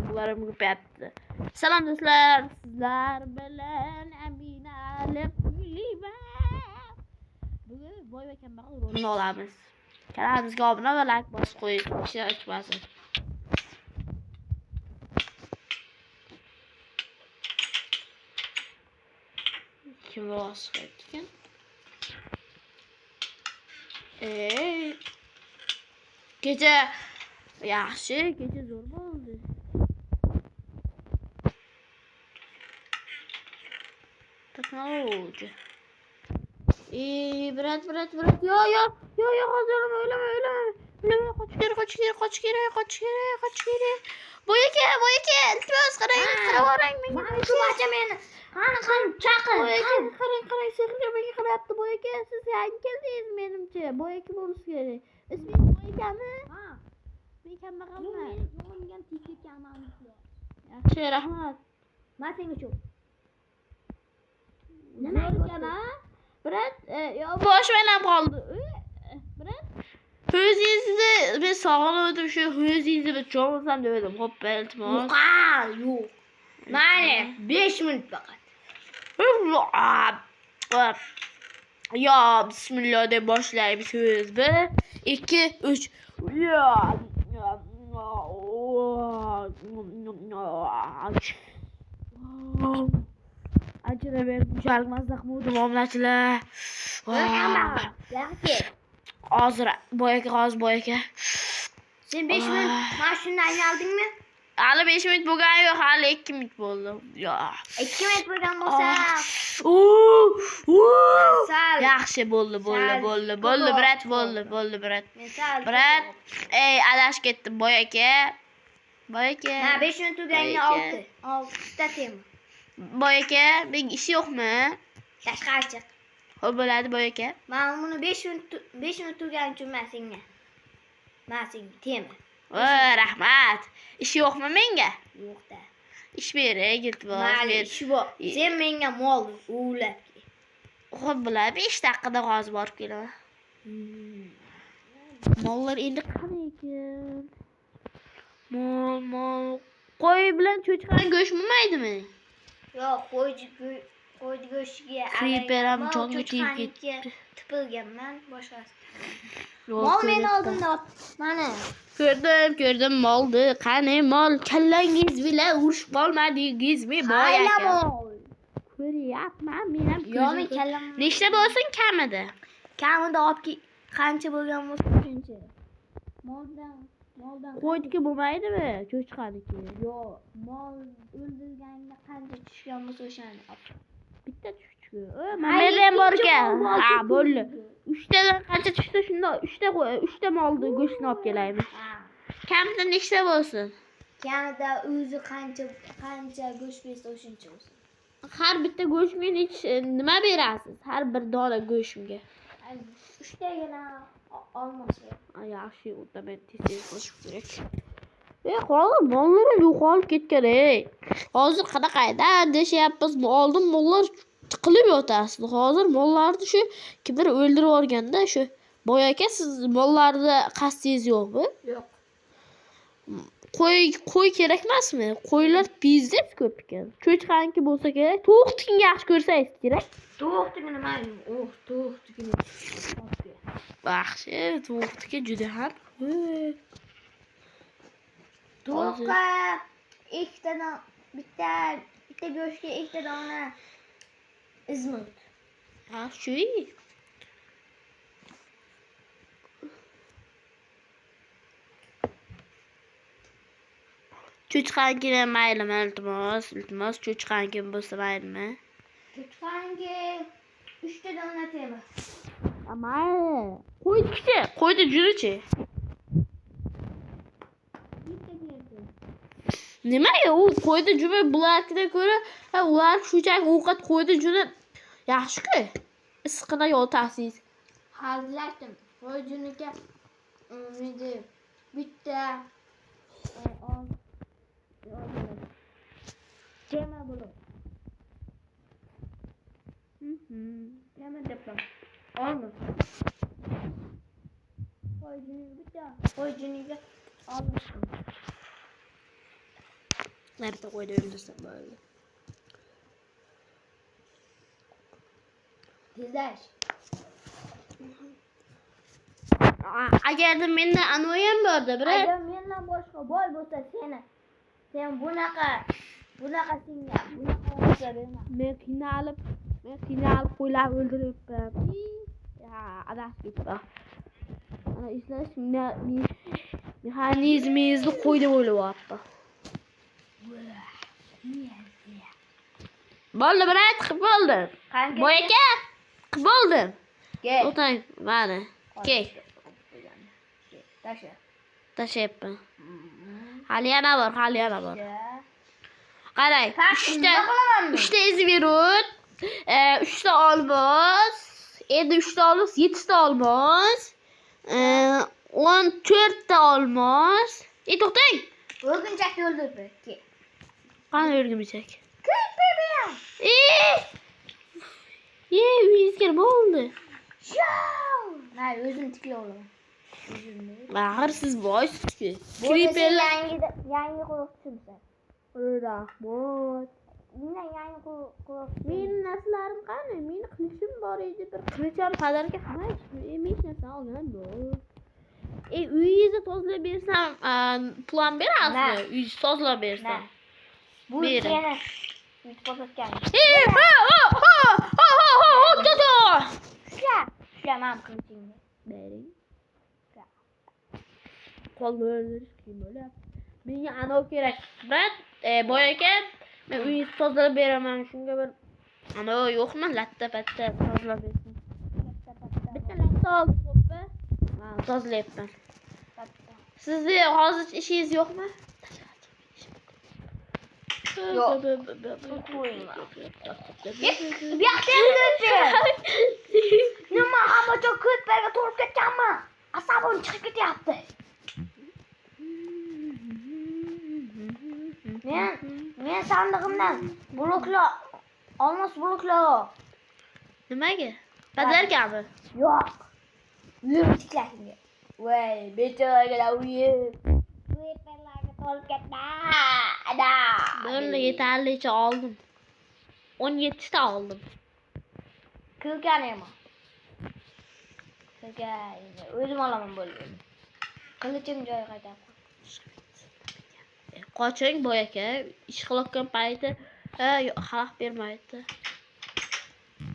bularım yaptı. Selam dostlar, sizler bilen Emine Alep Gülübe. Bugün boy ve kember rolünü olamiz. Kanalımızga abone ve like bosib qo'ying, kishi ochmasin. Kim bosib ekan? Gece yaxshi, gece zo'r bo'ldi. Teknoloji. Brat. Yo, hozir o'ylama. Qoch kerak. Boyaka, iltimos qarang menga. Shu bacha meni. Qani chaqir. Qarang, sehrga menga qarayapti. Boyaka, siz yangi keldingiz menimcha. Boyaka bo'lish kerak. Ismingiz Boyakami? Ha. Men kambag'alman. Yo'qolgan tikka amalni. Yaxshi, rahmat. Men senga cho'p. Nima ekan ha? Brat, yo boshim aynab qoldi. Brat. O'zingizni men sog'indim, shu o'zingizni bir cho'msam dedim. Xo'p, iltimos. Yo'q. Mayli, 5 minut faqat. Ya bismillah deb boshlaymiz. 1 2 3. Acıra verdim çalmazdak mıydı mamlaçılar? Yaxshi. Hazır boyaka. Sen 5 minut mashinani aldingmi? Hali 5 minut bo'lgan yo'q, hali 2 minut bo'ldi. Yo. 2 minut bo'lgan bo'lsa. Yaxshi bo'ldi, brat, bo'ldi, brat. Brat, adashib ketdim boyaka. Ha, 5 minut bo'lganga 6 ta tema. Boyaka, menga ish yo'qmi? Tashqari chiq. Xo'p bo'ladi boyaka. Men buni 5 minut turgan uchun men senga tema. Rahmat. Ish yo'qmi menga? Yo'q-da. Ish bering, iltimos. Mayli, ish bor. Sen menga mol o'ylab kel. Xo'p bo'ladi, 5 daqiqada hozir borib kelaman. Mollar endi qani ekan? Mol. Qo'y bilan cho'chqani go'sht bo'lmaydimi? Yo'q, qo'y go'shtiga Creeper ham jonga tegib ketdi. Tipilganman, boshqasi. Mol meni oldimda mana. Ko'rdim molni. Qani mol, kallangiz bilan urushib qolmadingizmi boyaka? Ko'ryapman men ham. Yo'q, men kallam. Nechta bo'lsin kamida? Kamida olib qancha bo'lgan bo'lsa shuncha. Moldan Qo'ydiki bo'lmaydimi? Cho'chqaniki. yo'q, mol o'ldirganda qancha tushgan bo'lsa o'shani olib. Bitta tushdi. Mana ham bor ekan. Ha, bo'ldi. 3 tadan qancha tushdi shunda 3 ta molni go'shtini olib kelaymiz. Kamida nechta bo'lsin? Kamida o'zi qancha go'sht bersa o'shuncha bo'lsin. Har bitta go'shtga nima berasiz? Har bir dona go'shtga. 3 tagina olmasa. Yaxshi, unda men tez qilishim kerak. Hozir mollar yo'qolib ketgan. Hozir qanaqayda deshyapmiz? Oldin mollar tiqilib yotasiz. Hozir mollarni shu kimdir o'ldirib yuborganda shu boyaka siz mollarni qasdingiz yo'qmi? Yo'q. Qo'y kerak emasmi? Qo'ylar pizdet ko'p ekan. Cho'chqaniki bo'lsa kerak. Tovuqni yaxshi ko'rsangiz kerak. Tovuqni mayli. Tovuqni. Yaxshi, tovuqniki juda ham. Tovuqqa ikkitadan bitta go'shtga 2 ta dona izmut. Yaxshi. Cho'chqaniki maylimi, iltimos, cho'chqaniki bo'lsa maylimi? Cho'chqanga 3 ta dona tema. Mayli. Qo'ydi junichi. Nimaga u qo'ydi juni bularga ko'ra, ular shunchalik ovqat qo'ydi juni yaxshi-ku. Issiqda yotasiz. Hazillashdim. Qo'y juniga bitta tema bo'lib. Tema debman. Olmaz. Qo'y juniga olmashdim. Nerede koydu öldürsem böyle. Tezlaş. Agarda menda anoyam borda, brat. Agar mendan boshqa boy bo'lsa sen bunaqa senga bo'lsa berma. Men qiynalib qo'ylarni o'ldiryapman. Ya, adashib. Ana ishlash mexanizmingizni qo'ydi o'lyapti. Bo'ldi, brat, qilib bo'ldim. Boy aka, qilib bo'ldim. Kel. O'tang, mana. Kel. Tasha. Tashlayapman. Hali yana bor. Qarang, 3 ta izvirut, 3 ta olmos, endi 3 ta olmos, 7 ta olmos, 14 ta olmos. To'xtang. O'rgimchakni o'ldirdi. Kel. Qani o'rgimchak? Kirpibiyam. Uyingizga nima bo'ldi? Mayli, o'zim tiklab olaman. Axir siz boysiz-ku. Kriperlar yangi qo'riqchimsan. Rahmat. Mendan yangi qo'riqchi. Mening narsalarim qani? Meni qilichim bor edi, bir qilicham padarga qamay. Hech narsa olganim yo'q. Uyingizni tozalab bersam, plan berasizmi? Uyingizni tozalab bersam. Bu Bering. seni yutqazgan. Ushlamam qilichingni. Bering. Qo'lni o'ldirish qiyin bo'lyapti. Menga anov kerak. Brat, boy aka, men uyingizni tozalab beraman. Shunga bir anov yo'qmi? Latta-patta tozalab bersin. Bitta latta olib qo'yib, tozalayapman. Sizni hozir ishingiz yo'qmi? Yo'q. Nima hamacha ko'tlarga to'lib ketganmi? Asabim chiqib ketyapti. Men sandig'imdan olmos bloklar. Nimaga? Badargami? Yo'q. Uyim tiklashimga. Voy, bechoraga uyim. Ko'tlarga to'lib ketdi. Ada. Bo'ldi, yetarlicha oldim. 17 ta oldim. Kirganman. O'zim olaman bo'ldi. Qilichim joyiga qaytarib qo'y. Qoching boy aka, ish qilayotgan payti xalaq bermaydi.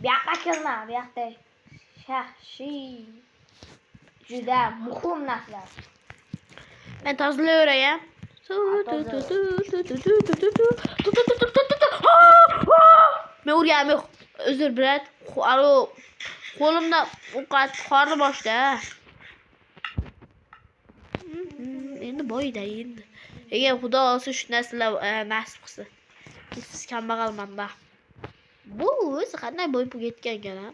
Bu yoqqa kirma, bu yoqda shaxsiy juda muhim narsalar. Men tozalayveraman. Men urganim yo'q. Uzr, brat. Qo'limda ovqat qorni boshda. Endi boyda endi. Agar xudo olsa shu narsalar nasib qilsa. Siz kambag'alman-da. Bu o'zi qanday boy bo'lib ketgan ekan, ha?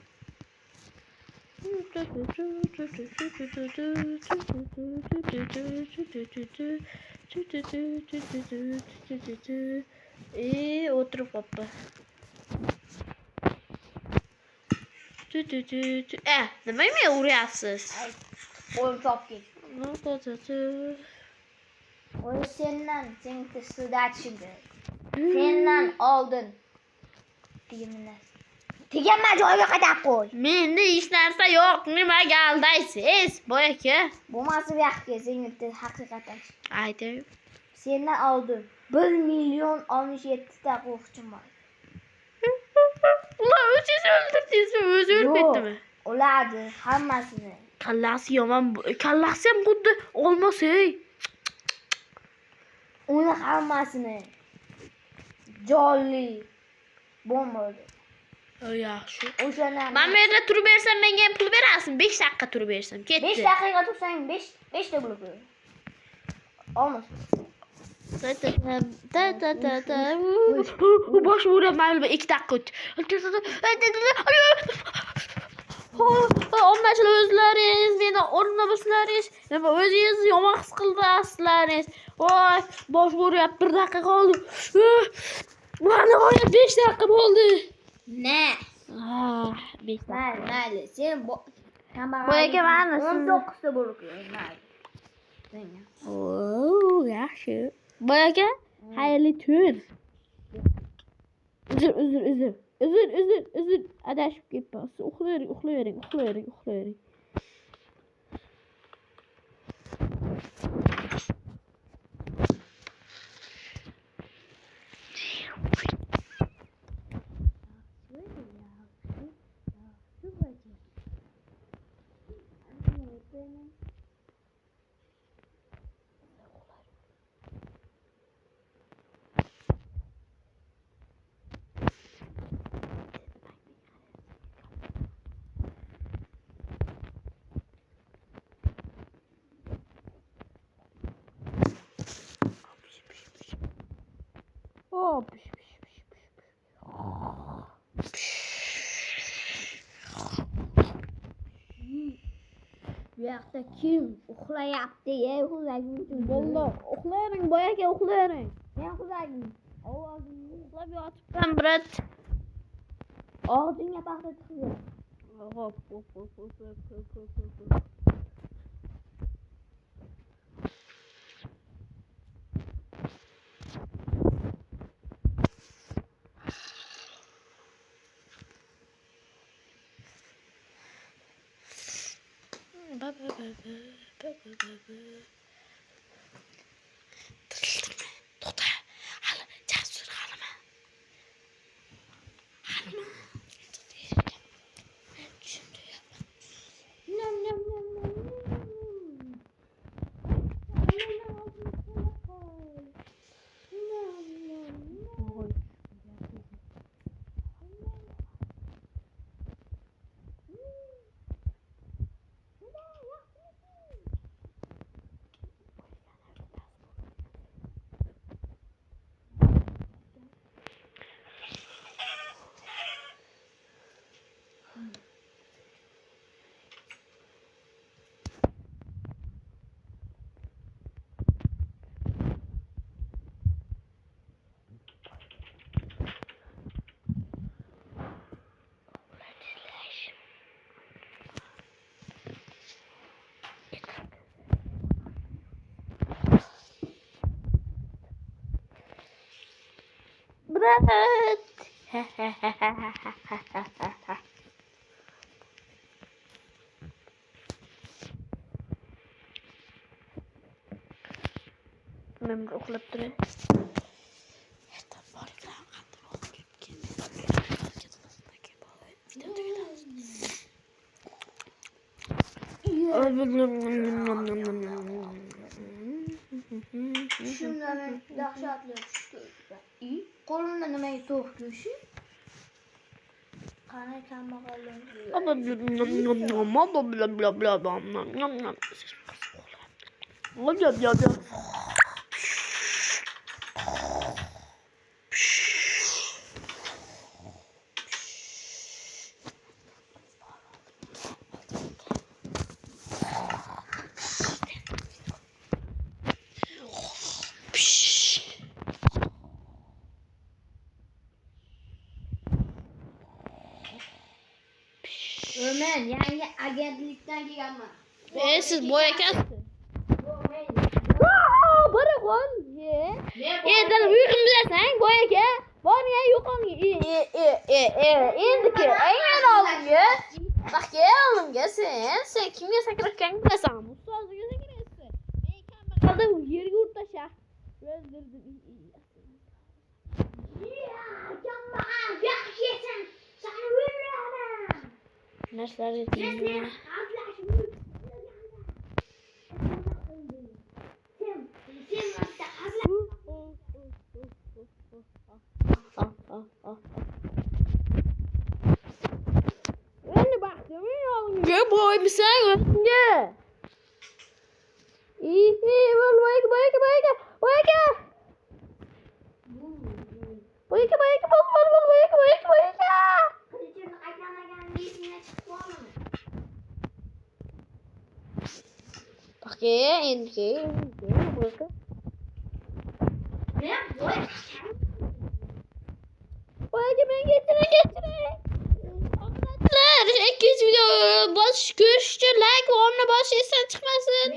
O'tirib qoppa. Nimaga uryapsiz? Qo'lim chopib ketdi. Oy sendan sudatishdi. Sendan oldin. Teginma joyiga qaytarib qo'y. Menda hech narsa yo'q. Nimaga aldaysiz, boy aka? Bo'lmasa bu yoqqa senga haqiqatan. Ayting. Sendan oldin 1,67 ta qo'riqchim bor. Ular o'zingiz o'ldirdingizmi? O'zi o'lib ketdimi? Ulardi hammasini. Kallasi yomon. Kallasi ham xuddi olmos, ey. Uni hammasini jonli bo'lmadi. Yaxshi. O'shalarni Men bu yerda turib bersam, menga ham pul berasizmi? 5 daqiqa turib bersam, ketdi. 5 daqiqa tursang 5 ta bo'lib qo'y. Olmos. Bosh uryapman, 2 daqiqa o'tdi. Ommachilar o'zlaringiz, meni o'rnimda bo'lsalaringiz, nima o'zingizni yomon his qildingizlaringiz. Voy, bosh uryapti, 1 daqiqa qoldi. Mana 5 daqiqa bo'ldi. Ne? 5 daqiqa. Mayli, sen Boy aka, mana 19 ta bo'lib qo'y. Mayli. Oo, yaxshi. Boy aka, Hayırlı tün. Üzür. Adashib ketmasın. Uxlayvering. Hop. Bu yoqda kim uxlayapti? Ey uxlayapti. Vallahi uxlayvering, boyaka uxlayvering. Men uxlaydim. Ovozingni uxlab yotibman, brat. Og'zingga paxta tiqib. Hop. To'xta. Hali jasur halimi. Brat. Men uxlab turay. Shundan dahshatli tushdi. Qo'limda nimaga to'q go'shi? Qani kambag'allar. Men yangi agentlikdan kelganman. Siz boyakasiz. Bora qo'l. Endi uyqum bilasan, boyaka. Bor ya yo'qolga. Endi aynan oldimga. Bak oldimga sen kimga sakrayotganingni bilasan. Ustozga sakrayapsan. Men kambag'alda yerga urib tasha. Kambag'al yaxshi yesan. Seni o'ldiraman. Narsalar aytding. Endi baktım oldimga boymisan o'zingga. Bak ya endi boyaka. Boyaka ben getirin. Arkadaşlar 200 video baş görüşçü like ve onunla başlayırsan çıkmasın.